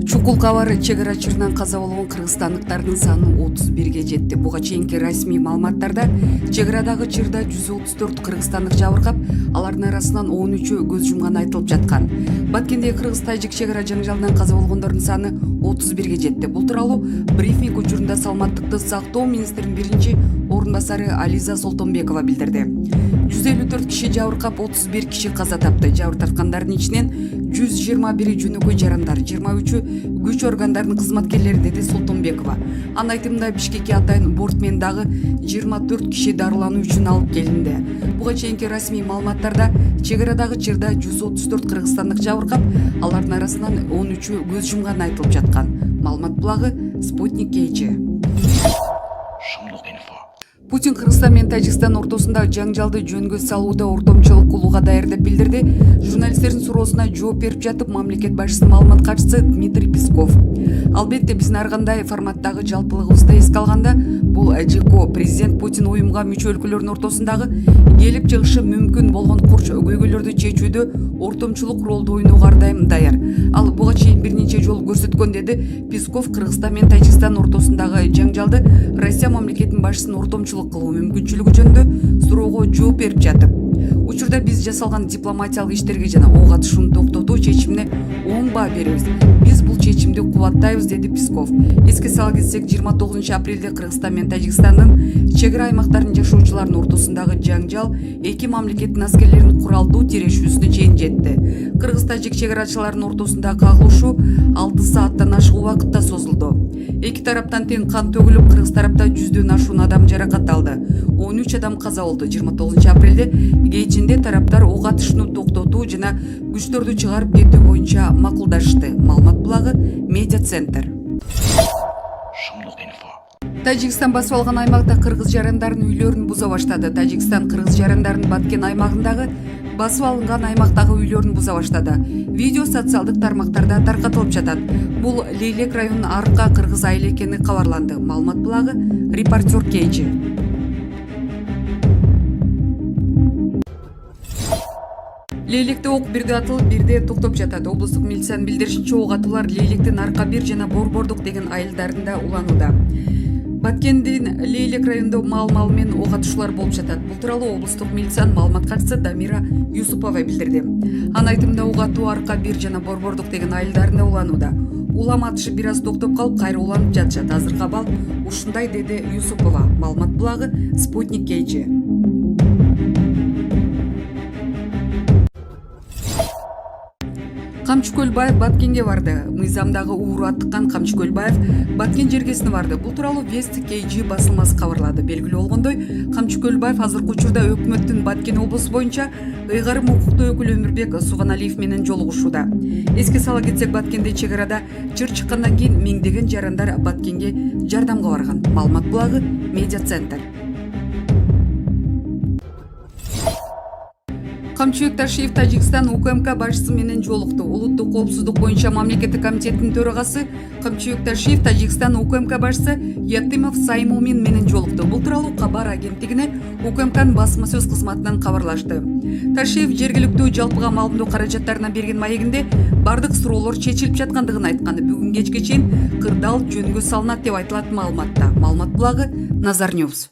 Чукул кабары чек ара чырынан каза болгон кыргызстандыктардын саны 31ге жетти. Буга чейинки расмий маалыматтарда чек арадагы чырда 134 кыргызстандык жабыркап, алардын арасынан 13-ü көз жумганы айтылып жаткан. Баткендеги кыргыз-тажик чек ара жаңжалынан каза болгондордун саны 31ге жетти. Бул тууралуу брифинг учурунда саламаттыкты сактоо министринин биринчи орун басары Ализа Солтонбекова билдирди. 154 киши жабыркап, 31 киши каза тапты. Жабыр тарткандардын ичинен 121 жөнөкөй жарандар, 23-ü күч органдарынын кызматкерлери, деди Солтонбекова. Анын айтымында Бишкекке атайын бортмен дагы 24 киши дарылануу үчүн алып келинди. Буга чейинки расмий маалыматтарда чек арадагы чырда 134 кыргызстандык жабыркап, алардын арасынан 13-ü көз жумганы айтылып жаткан. Маалымат булагы Спутник KG. Путин Кыргызстан менен Тажикстан ортосундагы жаңжалды жөнгө салууда ортомчулук кылууга даяр деп билдирди. Журналисттердин суроосуна жооп берип жатып, мамлекет башчысынын маалымат катчысы Дмитрий Песков. Албетте биздин ар кандай форматтагы жалпылыгыбызды эске алганда, бул ЖК президент Путин уюмга мүчө өлкөлөрдүн ортосундагы келип чыгышы мүмкүн болгон курч көйгөйлөрдү чечүүдө ортомчулук ролду ойноого ар дайым даяр. Ал буга чейин бир нече жолу көрсөткөн, деди Песков. Кыргызстан менен Тажикстан ортосундагы жаңжалды Россия мамлекетинин башчысынын ортомчулук кылуу мүмкүнчүлүгү жөнүндө суроого жооп берип жатып, учурда биз жасалган дипломатиялык иштерге жана ого катышууну токтотуу чечимине оң баа беребиз. Биз бул чечимди кубаттайбыз, деди Песков. Эске сала кетсек, 29 апрелде Кыргызстан менен Тажикстандын чек ара аймактарынын жашоочуларынын ортосундагы жаңжал эки мамлекеттин аскерлеринин куралдуу тирешүүсүнө чейин жетти. Кыргыз-тажик чек арачыларынын ортосундагы кагылышуу 6 сааттан ашык убакытта созулду. Эки тараптан тең кан төгүлүп, Кыргыз тарапта 100дөн ашуун адам жаракат алды. 13 адам каза болду. 29 апрелде кечинде тараптар ок атышууну токтотуу жана күчтөрдү чыгарып кетүү боюнча макулдашты. Маалымат булагы Медиа Центр. Тажикстан басып алган аймакта кыргыз жарандарынын үйлөрүн буза баштады. Тажикстан кыргыз жарандарынын Баткен аймагындагы басып алынган аймактагы үйлөрүн буза баштады. Видео социалдык тармактарда таркатылып жатат. Бул Лейлек районунун Арка кыргыз айылы экени кабарланды. Маалымат булагы Репортер KG. Лейлекте ок бирде атылып, бирде токтоп жатат. Облустук милициянын билдиришинче, ок атуулар Лейлектин Арка 1 жана Борбордук деген айылдарында уланууда. Баткендин Лейлек районунда маал-маал менен ок атышуулар болуп жатат. Бул тууралуу облустук милициянын маалымат катчысы Дамира Юсупова билдирди. Анын айтымында ок атуу Арка 1 жана Борбордук деген айылдарында уланууда. Улам атышы бир аз токтоп калып, кайра уланып жатышат. Азыркы абал ушундай, деди Юсупова. Маалымат булагы Спутник KG. Камчы Көлбаев Баткенге барды. Мыйзамдагы ууру аттыккан Камчы Көлбаев Баткен жергесине барды. Бул тууралуу Вест KG басылмасы кабарлады. Белгилүү болгондой, Камчы Көлбаев азыркы учурда өкмөттүн Баткен облусу боюнча ыйгарым укуктуу өкүлү Өмүрбек Субаналиев менен жолугушууда. Эске сала кетсек, Баткенде чек арада чыр чыккандан кийин миңдеген жарандар Баткенге жардамга барган. Маалымат булагы Медиа Центр. Камчыбек Ташиев Тажикстан УКМК башчысы менен жолукту. Улуттук коопсуздук боюнча мамлекеттик комитеттин төрагасы Камчыбек Ташиев Тажикстан УКМК башчысы Ятымов Саймумин менен жолукту. Бул тууралуу кабар агенттигине УКМКнын басма сөз кызматынан кабарлашты. Ташиев жергиликтүү жалпыга маалымдоо каражаттарына берген маегинде бардык суроолор чечилип жаткандыгын айткан. Бүгүн кечке чейин кырдаал жөнгө салынат деп айтылат маалыматта. Маалымат булагы Назар Ньюс.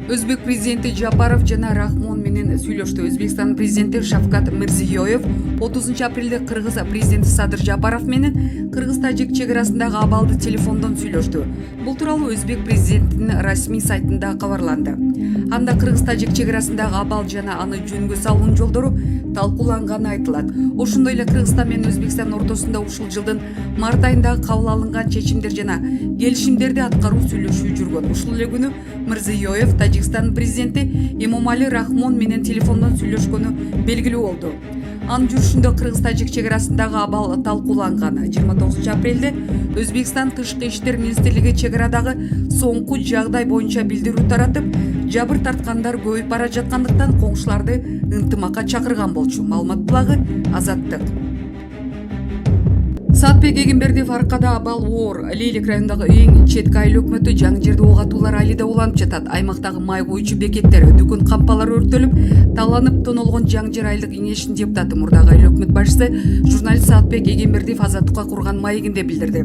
Өзбек президенти Жапаров жана Рахмон менен сүйлөштү. Өзбекстан президенти Шавкат Мирзиёев 30 апрелде Кыргыз президенти Садыр Жапаров менен кыргыз-тажик чек арасындагы абалды телефондон сүйлөштү. Бул тууралуу Өзбек президентинин расмий сайтында кабарланды. Анда кыргыз-тажик чек арасындагы абал жана аны жөнгө салуунун жолдору талкууланганы айтылат. Ошондой эле Кыргызстан менен Өзбекстан ортосунда ушул жылдын март айында кабыл алынган чечимдер жана келишимдерди аткаруу сүйлөшүү жүргөн. Ушул эле күнү Мирзиёев Тажикстан президенти Эмомали Рахмон менен телефондон сүйлөшкөнү белгилүү болду. Анын жүрүшүндө кыргыз-тажик чек арасындагы абал талкууланган. 29 апрелде Өзбекстан тышкы иштер министрлиги чек арадагы соңку жагдай боюнча билдирүү таратып, жабыр тарткандар көбөйүп бара жаткандыктан коңшуларды ынтымакка чакырган болчу. Маалымат булагы Азаттык. Саатбек Эгембердиев аркада абал оор. Лейлик районундагы эң четки айыл өкмөтү жаңы жерде ок атуулар айылда уланып жатат. Аймактагы май куючу бекеттер, дүкөн кампалар өрттөлүп, таланып тонолгон жаңы жер айылдык кеңешинин депутаты мурдагы айыл өкмөт башчысы журналист Саатбек Эгембердиев азаттыкка курган маегинде билдирди.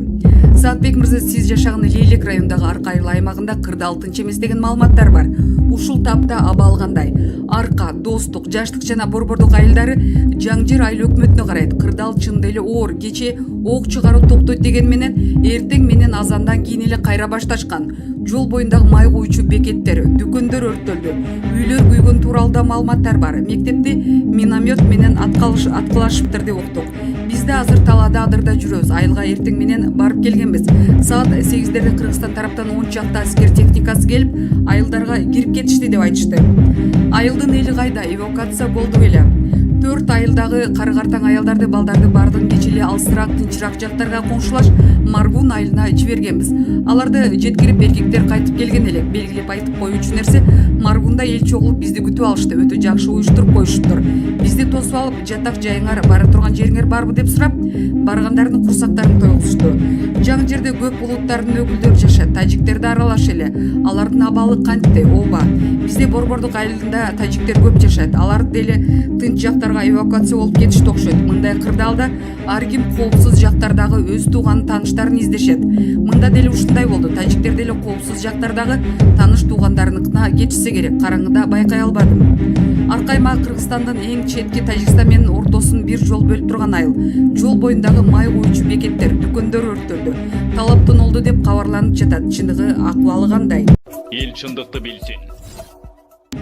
Саатбек мырза, сиз жашаган Лейлик районундагы Арка айыл аймагында кырда алтынчы эмес деген маалыматтар бар. Ушул тапта абал кандай? Арка, Достук, Жаштык жана Борбордук айылдары жаңы жер айыл өкмөтүнө карайт. Кырдал чында эле оор, кече ок чыгаруу токтойт деген менен эртең менен азандан кийин эле кайра башташкан. Жол боюндагы май куючу бекеттер, дүкөндөр өрттөлдү. Үйлөр күйгөн тууралуу да маалыматтар бар. Мектепти миномет менен аткылашыптыр деп уктук. Биз да азыр талаада адырда жүрөбүз. Айылга эртең менен барып келгенбиз. Саат 8-дерде Кыргызстан тараптан 10 чакта аскер техникасы келип, айылдарга кирип кетишти деп айтышты. Айылдын эли кайда? Эвакуация болду беле? 4 айылдагы кары-картаң аялдарды, балдарды бардын кечили алысыраак, тынчыраак жактарга коңшулаш Маргун айылына жибергенбиз. Аларды жеткирип эркектер кайтып келген элек. Белгилеп айтып коюучу нерсе, Маргунда эл чогулуп бизди күтүп алышты. Өтө жакшы уюштуруп коюшуптур. Бизди тосуп алып, жатак жайыңар, бара турган жериңер барбы деп сурап, баргандардын курсактарын тойгузушту. Жаңы жерде көп улуттардын өкүлдөрү жашайт. Тажиктер да аралаш эле. Алардын абалы кантти? Ооба. Бизде Борбордук айылында тажиктер көп жашайт. Алар деле тынч жактарга эвакуация болуп кетишти окшойт. Мындай кырдаалда ар ким коопсуз жактардагы өз тууган тааныштарын издешет. Мында деле ушундай болду. Тажиктер деле коопсуз жактардагы тааныш туугандарыныкына кетишсе керек. Караңгыда байкай албадым. Арка аймагы Кыргызстандын эң четки Тажикстан менен ортосун бир жол бөлүп турган айыл. Жол боюндагы май куючу бекеттер, дүкөндөр өрттөлдү. Талап тонолду деп кабарланып жатат. Чындыгы акыбалы кандай? Эл чындыкты билсин.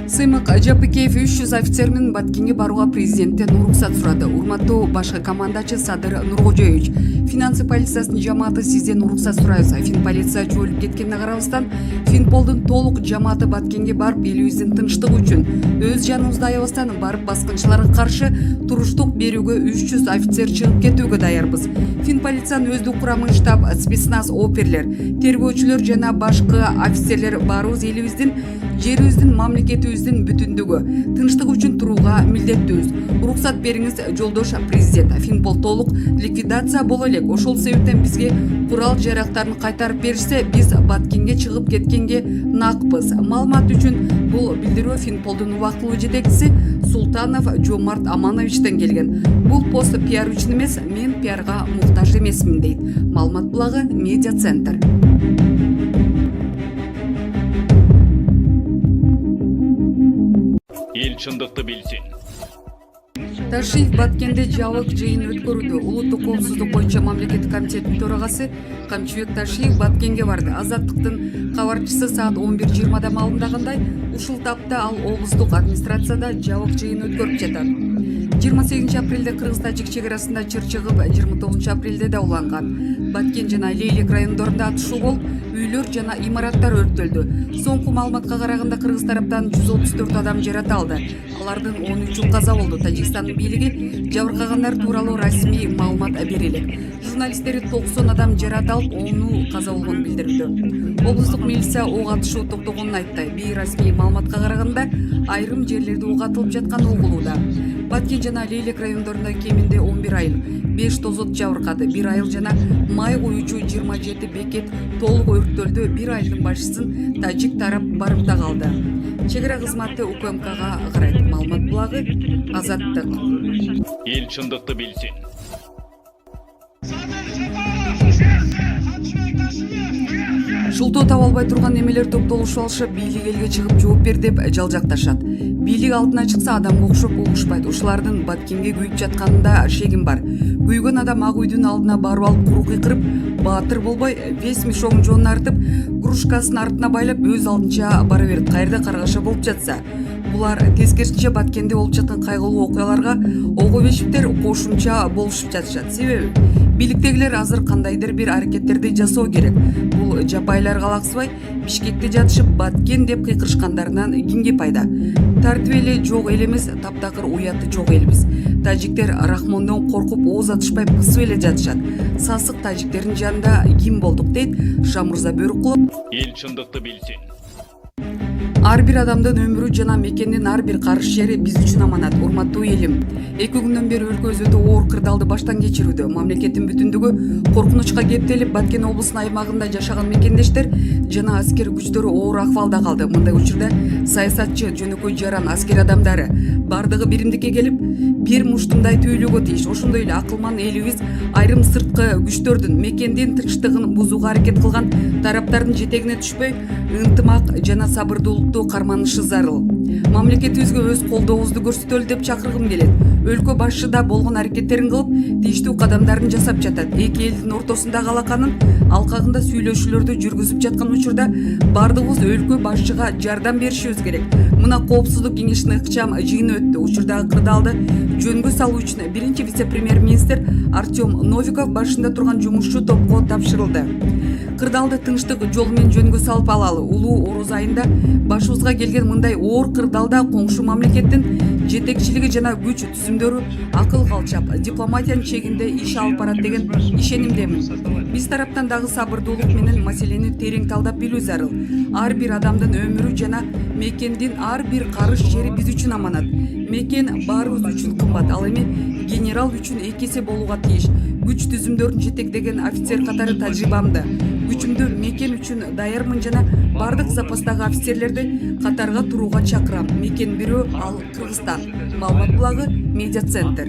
Сыймык Жапыкеев 300 офицер менен Баткенге барууга президенттен уруксат сурады. Урматтуу башкы командачы Садыр Нуркожоевич, финансы полициясынын жамааты сизден уруксат сурайбыз. Фин полиция чөөлүп кеткенине карабастан, Финполдун толук жамааты Баткенге барып, элибиздин тынчтыгы үчүн өз жаныбызды аябастан барып баскынчыларга каршы туруштук берүүгө 300 офицер чыгып кетүүгө даярбыз. Фин полициянын өздүк курамы штаб, спецназ, оперлер, тергөөчүлөр жана башкы офицерлер барыбыз элибиздин, жерибиздин, мамлекетибиздин бүтүндүгү, тынчтыгы үчүн турууга милдеттүүбүз. Уруксат бериңиз, жолдош президент. Финпол толук ликвидация боло элек. Ошол себептен бизге курал жарактарын кайтарып беришсе, биз Баткенге чыгып кеткенге накпыз. Маалымат үчүн бул билдирүү Финполдун убактылуу жетекчиси Султанов Жомарт Амановичтен келген. Бул пост пиар үчүн эмес, мен пиарга муктаж эмесмин дейт. Маалымат булагы Медиа Центр. Эл чындыкты билсин. Ташиев Баткенде жабык жыйын өткөрүүдө. Улуттук коопсуздук боюнча мамлекеттик комитеттин төрагасы Камчыбек Ташиев Баткенге барды. Азаттыктын кабарчысы саат 11:20 маалымдагандай, ушул тапта ал облустук администрацияда жабык жыйын өткөрүп жатат. 28 апрелде Кыргыз-Тажик чек-арасында чыр чыгып, 29 апрелде да уланган. Баткен жана Лейлик райондорунда атышуу болуп, үйлөр жана имараттар өрттөлдү. Соңку маалыматка караганда Кыргыз тараптан 134 адам жаратылды. Алардын 13-ü каза болду. Тажикстандын бийлиги жабыркагандар тууралуу расмий маалымат бере элек. Журналисттери 90 адам жаратылып, 10-ü каза болгонун билдирүүдө. Облустук милиция ок атышуу токтогонун айтты. Бейрасмий маалыматка караганда айрым жерлерде ок атылып жатканы угулууда. Баткен жана Лейлик райондорунда кеминде 11 айыл, 5 тозот жабыркады, 1 айыл жана май куючу 27 бекет толук өрттөлдү. 1 айылдын башчысын тажик тарап барып да калды. Чек-ара кызматы УКМКга карайт. Маалымат булагы Азаттык. Эл чындыкты билсин. Шултоо таба албай турган немелер топтолушуп алышып, бийлик элге чыгып жооп бер деп жалжакташат. Бийлик алдына чыкса адамга окшоп угушпайт. Ушулардын Баткенге күйүп жатканында шегим бар. Күйгөн адам ак үйдүн алдына барып алып куру кыйкырып, баатыр болбой, вес мешогун жоонун артып, кружкасын артына байлап өз алдынча бара берет. Кайерде каргаша болуп жатса. Булар тескерисинче Баткенде болуп жаткан кайгылуу окуяларга ого-бешиптер кошумча болушуп жатышат. Себеби бийликтегилер азыр кандайдыр бир аракеттерди жасоо керек. Бул жапайларга алаксыбай Бишкекте жатышып Баткен деп кыйкырышкандарынан кимге пайда? Тартип эле жок эл эмес, таптакыр уяты жок элбиз. Тажиктер Рахмондон коркуп ооз атышпай кысып эле жатышат. Сасык тажиктердин жанында ким болдук дейт Шамурза Бөрүкулов. Эл чындыкты билсин. Ар бир адамдын өмүрү жана мекендин ар бир карыш жери биз үчүн аманат. Урматтуу элим, 2 күндөн бери өлкө өзөтө оор кырдаалды баштан кечирүүдө. Мамлекеттин бүтүндүгү коркунучка кептелип, Баткен облусунун аймагында жашаган мекендештер жана аскер күчтөрү оор акыбалда калды. Мындай учурда саясатчы, жөнөкөй жаран аскер адамдары бардыгы биримдикке келип, бир муштумдай түйүлүүгө тийиш. Ошондой эле акылман элибиз айрым сырткы күчтөрдүн мекендин тынчтыгын бузууга аракет кылган тараптардын жетегине түшпөй, ынтымак жана сабырдуулукту карманышы зарыл. Мамлекетибизге өз колдообузду көрсөтөлү деп чакыргым келет. Өлкө башчы да болгон аракеттерин кылып, тийиштүү кадамдарын жасап жатат. Эки элдин ортосундагы алаканын алкагында сүйлөшүүлөрдү жүргүзүп жаткан учурда бардыгыбыз өлкө башчыга жардам беришибиз керек. Мына коопсуздук кеңешинин ыкчам жыйыны өттү. Учурдагы кырдаалды жөнгө салуу үчүн биринчи вице-премьер-министр Артем Новиков башында турган жумушчу топко тапшырылды. Кырдаалды тынчтык жолу менен жөнгө салып алалы. Улуу Ороз айында башыбызга келген мындай оор кырдаалда коңшу мамлекеттин жетекчилиги жана күч түзүмдөрү акыл калчап, дипломатиянын чегинде иш алып барат деген ишенимдемин. Биз тараптан дагы сабырдуулук менен маселени терең талдап билүү зарыл. Ар бир адамдын өмүрү жана мекендин ар бир карыш жери биз үчүн аманат. Мекен баарыбыз үчүн кымбат, ал эми генерал үчүн 2 эсе болууга тийиш. Күч түзүмдөрүн жетектеген офицер катары тажрыйбамды. Күчүмдү мекен үчүн даярмын жана бардык запастагы офицерлерди катарга турууга чакырам. Мекен бирөө, ал Кыргызстан. Маалымат булагы, Медиа центр.